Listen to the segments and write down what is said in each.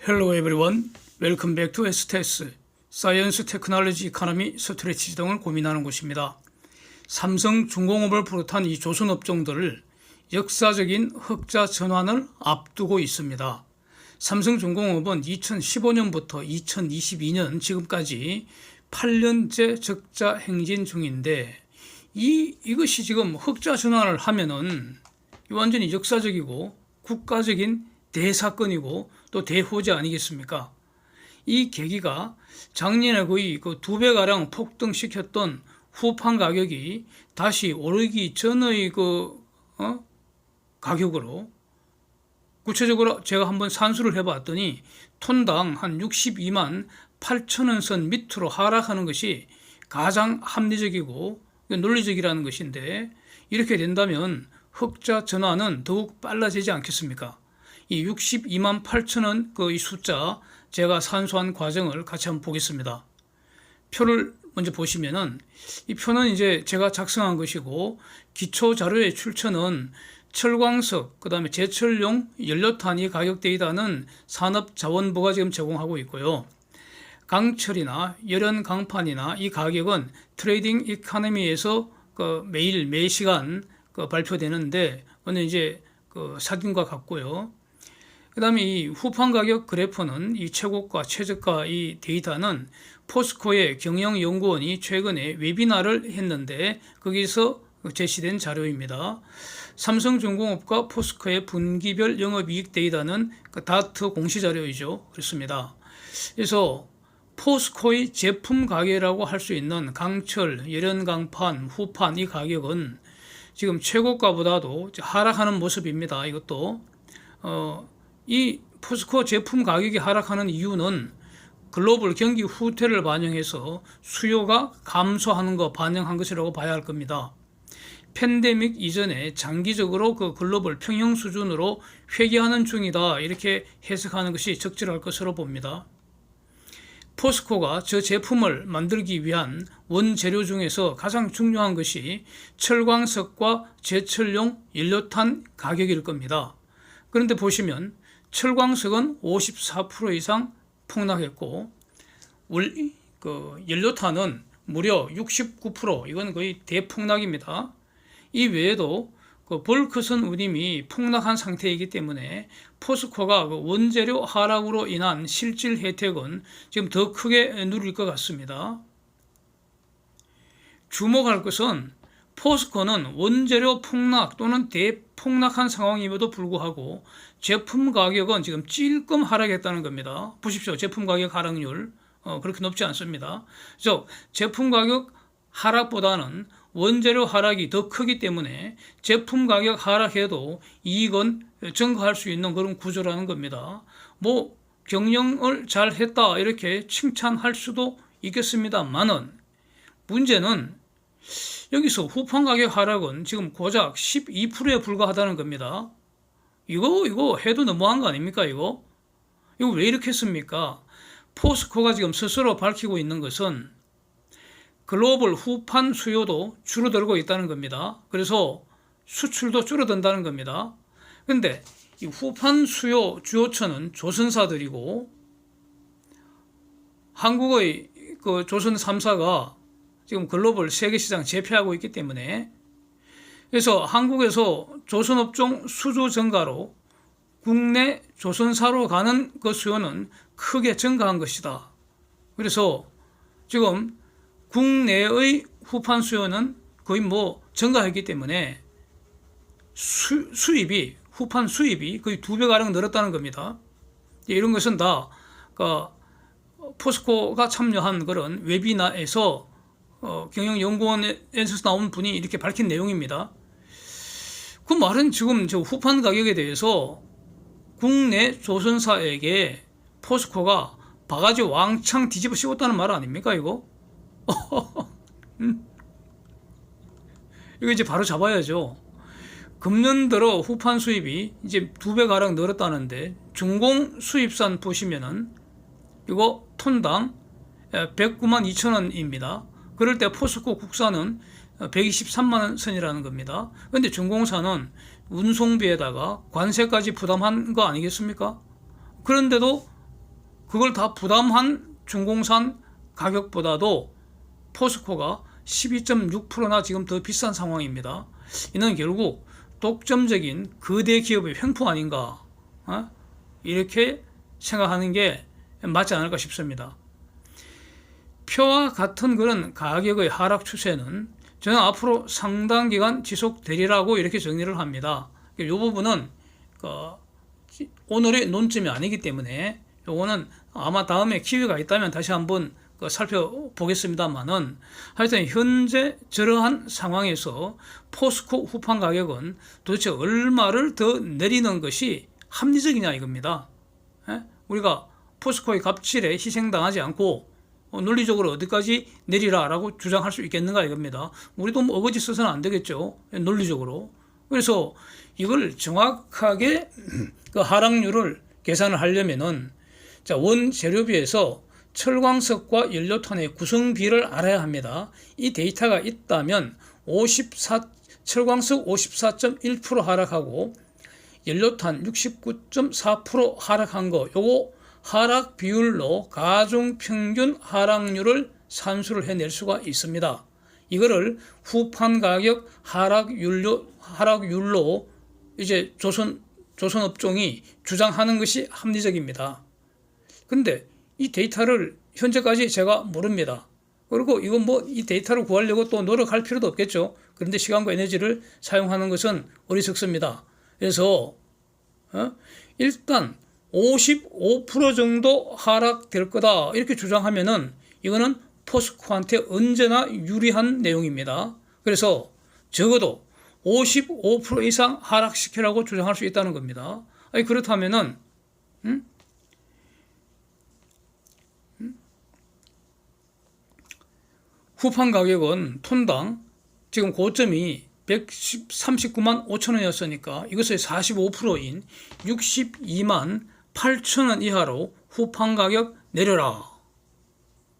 Hello everyone. Welcome back to STS, 사이언스 테크놀로지 이코노미 스트레치지 등을 고민하는 곳입니다. 삼성중공업을 비롯한 이 조선업종들을 역사적인 흑자 전환을 앞두고 있습니다. 삼성중공업은 2015년부터 2022년 지금까지 8년째 적자 행진 중인데 이것이 지금 흑자 전환을 하면은 완전히 역사적이고 국가적인 대사건이고 또 대호재 아니겠습니까? 이 계기가 작년에 거의 그 2배가량 폭등시켰던 후판 가격이 다시 오르기 전의 가격으로, 구체적으로 제가 한번 산수를 해봤더니 톤당 한 62만 8천 원 선 밑으로 하락하는 것이 가장 합리적이고 논리적이라는 것인데, 이렇게 된다면 흑자 전환은 더욱 빨라지지 않겠습니까? 이 62만 8천 원 이 숫자, 제가 산수한 과정을 같이 한번 보겠습니다. 표를 먼저 보시면은, 이 표는 이제 제가 작성한 것이고, 기초 자료의 출처는 철광석, 그 다음에 제철용 연료탄이 가격 데이터는 산업자원부가 지금 제공하고 있고요. 강철이나 열연 강판이나 이 가격은 트레이딩 이코노미에서 매일 매시간 발표되는데, 오늘 이제 사진과 같고요. 그 다음에 이 후판 가격 그래프는 이 최고가, 최저가 이 데이터는 포스코의 경영연구원이 최근에 웨비나를 했는데 거기서 제시된 자료입니다. 삼성중공업과 포스코의 분기별 영업이익 데이터는 다트 공시자료이죠. 그렇습니다. 그래서 포스코의 제품 가격이라고 할 수 있는 강철, 열연강판, 후판 이 가격은 지금 최고가보다도 하락하는 모습입니다. 이것도 이 포스코 제품 가격이 하락하는 이유는 글로벌 경기 후퇴를 반영해서 수요가 감소하는 거 반영한 것이라고 봐야 할 겁니다. 팬데믹 이전에 장기적으로 글로벌 평형 수준으로 회귀하는 중이다, 이렇게 해석하는 것이 적절할 것으로 봅니다. 포스코가 저 제품을 만들기 위한 원재료 중에서 가장 중요한 것이 철광석과 제철용 연료탄 가격일 겁니다. 그런데 보시면 철광석은 54% 이상 폭락했고, 연료탄은 무려 69%, 이건 거의 대폭락입니다. 이 외에도 볼크선 운임이 폭락한 상태이기 때문에 포스코가 원재료 하락으로 인한 실질 혜택은 지금 더 크게 누릴 것 같습니다. 주목할 것은 포스코는 원재료 폭락 또는 대폭락한 상황임에도 불구하고 제품 가격은 지금 찔끔 하락했다는 겁니다. 보십시오. 제품 가격 하락률 그렇게 높지 않습니다. 즉 제품 가격 하락보다는 원재료 하락이 더 크기 때문에 제품 가격 하락해도 이익은 증가할 수 있는 그런 구조라는 겁니다. 뭐 경영을 잘 했다 이렇게 칭찬할 수도 있겠습니다만은, 문제는 여기서 후판 가격 하락은 지금 고작 12%에 불과하다는 겁니다. 이거 해도 너무한 거 아닙니까? 이거 왜 이렇게 했습니까? 포스코가 지금 스스로 밝히고 있는 것은 글로벌 후판 수요도 줄어들고 있다는 겁니다. 그래서 수출도 줄어든다는 겁니다. 그런데 이 후판 수요 주요처는 조선사들이고, 한국의 조선 3사가 지금 글로벌 세계시장 제패하고 있기 때문에, 그래서 한국에서 조선업종 수주 증가로 국내 조선사로 가는 그 수요는 크게 증가한 것이다. 그래서 지금 국내의 후판 수요는 거의 증가했기 때문에 수입이, 후판 수입이 거의 2배가량 늘었다는 겁니다. 이런 것은 다 포스코가 참여한 그런 웨비나에서 경영연구원에서 나온 분이 이렇게 밝힌 내용입니다. 그 말은 지금 저 후판 가격에 대해서 국내 조선사에게 포스코가 바가지 왕창 뒤집어 씌웠다는 말 아닙니까, 이거? 이거 이제 바로 잡아야죠. 금년 들어 후판 수입이 이제 2배가량 늘었다는데, 중공 수입산 보시면은 이거 톤당 109만 2천 원입니다. 그럴 때 포스코 국산은 123만 원 선이라는 겁니다. 그런데 중공사는 운송비에다가 관세까지 부담한 거 아니겠습니까? 그런데도 그걸 다 부담한 중공산 가격보다도 포스코가 12.6%나 지금 더 비싼 상황입니다. 이는 결국 독점적인 거대 기업의 횡포 아닌가, 이렇게 생각하는 게 맞지 않을까 싶습니다. 표와 같은 그런 가격의 하락 추세는 저는 앞으로 상당 기간 지속되리라고 이렇게 정리를 합니다. 이 부분은 오늘의 논점이 아니기 때문에 요거는 아마 다음에 기회가 있다면 다시 한번 살펴보겠습니다만은, 하여튼 현재 저러한 상황에서 포스코 후판 가격은 도대체 얼마를 더 내리는 것이 합리적이냐 이겁니다. 우리가 포스코의 갑질에 희생당하지 않고 논리적으로 어디까지 내리라라고 주장할 수 있겠는가 이겁니다. 우리도 뭐 어거지 써서는 안 되겠죠, 논리적으로. 그래서 이걸 정확하게 그 하락률을 계산을 하려면은, 자, 원재료비에서 철광석과 연료탄의 구성비를 알아야 합니다. 이 데이터가 있다면 철광석 54.1% 하락하고 연료탄 69.4% 하락한 거, 요거 하락 비율로 가중 평균 하락률을 산수를 해낼 수가 있습니다. 이거를 후판 가격 하락률로 이제 조선업종이 주장하는 것이 합리적입니다. 근데 이 데이터를 현재까지 제가 모릅니다. 그리고 이건 뭐 이 데이터를 구하려고 또 노력할 필요도 없겠죠. 그런데 시간과 에너지를 사용하는 것은 어리석습니다. 그래서 일단 55% 정도 하락될 거다 이렇게 주장하면은 이거는 포스코한테 언제나 유리한 내용입니다. 그래서 적어도 55% 이상 하락시키라고 주장할 수 있다는 겁니다. 아니 그렇다면은 후판 가격은 톤당 지금 고점이 139만 5천 원이었으니까 이것의 45%인 62만 8천 원 이하로 후판 가격 내려라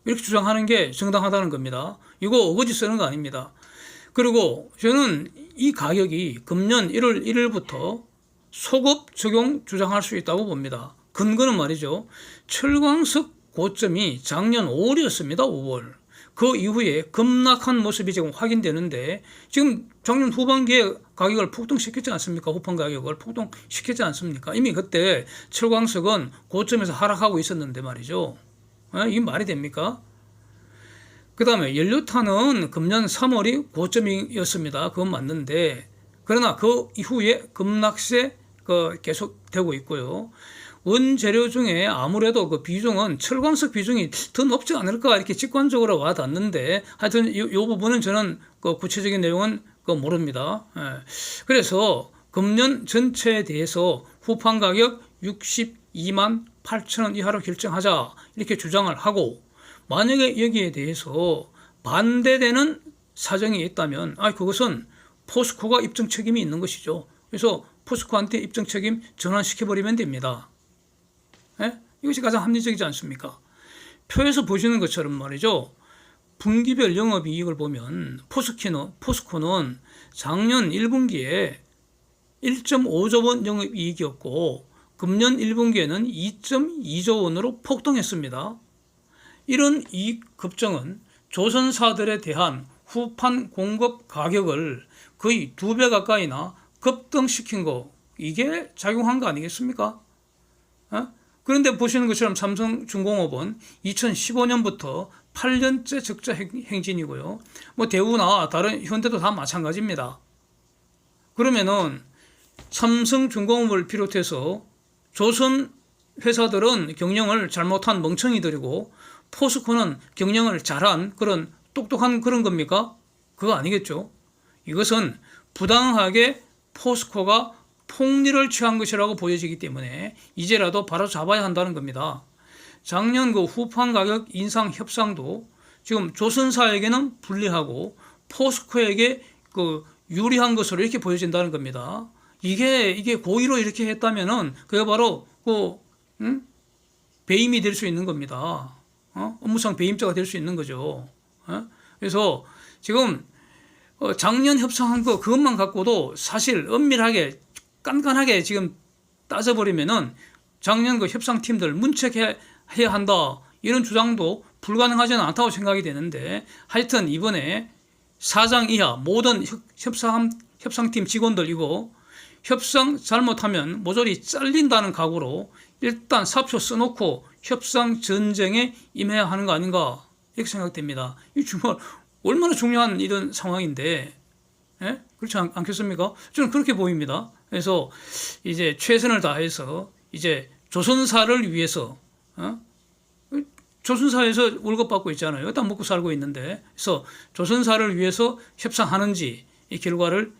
이렇게 주장하는 게 정당하다는 겁니다. 이거 어거지 쓰는 거 아닙니다. 그리고 저는 이 가격이 금년 1월 1일부터 소급 적용 주장할 수 있다고 봅니다. 근거는 말이죠, 철광석 고점이 작년 5월이었습니다. 5월. 그 이후에 급락한 모습이 지금 확인되는데, 지금 작년 후반기에 가격을 폭등시켰지 않습니까? 후판 가격을 폭등시켰지 않습니까? 이미 그때 철광석은 고점에서 하락하고 있었는데 말이죠. 이게 말이 됩니까? 그 다음에 연료탄은 금년 3월이 고점이었습니다. 그건 맞는데, 그러나 그 이후에 급락세 계속되고 있고요. 원재료 중에 아무래도 그 비중은 철광석 비중이 더 높지 않을까 이렇게 직관적으로 와닿는데, 하여튼 이 부분은 저는 그 구체적인 내용은 모릅니다. 그래서 금년 전체에 대해서 후판 가격 62만 8천 원 이하로 결정하자 이렇게 주장을 하고, 만약에 여기에 대해서 반대되는 사정이 있다면 그것은 포스코가 입증 책임이 있는 것이죠. 그래서 포스코한테 입증 책임 전환시켜버리면 됩니다. 이것이 가장 합리적이지 않습니까? 표에서 보시는 것처럼 말이죠, 분기별 영업이익을 보면 포스코는 작년 1분기에 1.5조 원 영업이익이었고 금년 1분기에는 2.2조 원으로 폭등했습니다. 이런 이익 급증은 조선사들에 대한 후판 공급 가격을 거의 2배 가까이나 급등시킨 거, 이게 작용한 거 아니겠습니까? 그런데 보시는 것처럼 삼성중공업은 2015년부터 8년째 적자 행진이고요. 뭐 대우나 다른 현대도 다 마찬가지입니다. 그러면은 삼성중공업을 비롯해서 조선 회사들은 경영을 잘못한 멍청이들이고 포스코는 경영을 잘한 그런 똑똑한 그런 겁니까? 그거 아니겠죠. 이것은 부당하게 포스코가 폭리를 취한 것이라고 보여지기 때문에 이제라도 바로 잡아야 한다는 겁니다. 작년 그 후판 가격 인상 협상도 지금 조선사에게는 불리하고 포스코에게 유리한 것으로 이렇게 보여진다는 겁니다. 이게 고의로 이렇게 했다면은 그게 바로 배임이 될 수 있는 겁니다. 업무상 배임죄가 될 수 있는 거죠. 그래서 지금 작년 협상한 그것만 갖고도 사실 엄밀하게 깐깐하게 지금 따져버리면은 작년 그 협상팀들 문책해 해야 한다. 이런 주장도 불가능하지는 않다고 생각이 되는데 하여튼 이번에 사장 이하 모든 협상팀 직원들이고 협상 잘못하면 모조리 잘린다는 각오로 일단 사표 써놓고 협상 전쟁에 임해야 하는 거 아닌가 이렇게 생각됩니다. 이 정말 얼마나 중요한 이런 상황인데 그렇지 않겠습니까? 저는 그렇게 보입니다. 그래서 이제 최선을 다해서 이제 조선사를 위해서 조선사에서 월급 받고 있잖아요. 일단 먹고 살고 있는데 그래서 조선사를 위해서 협상하는지 이 결과를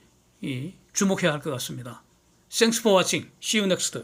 주목해야 할 것 같습니다. Thanks for watching. See you next.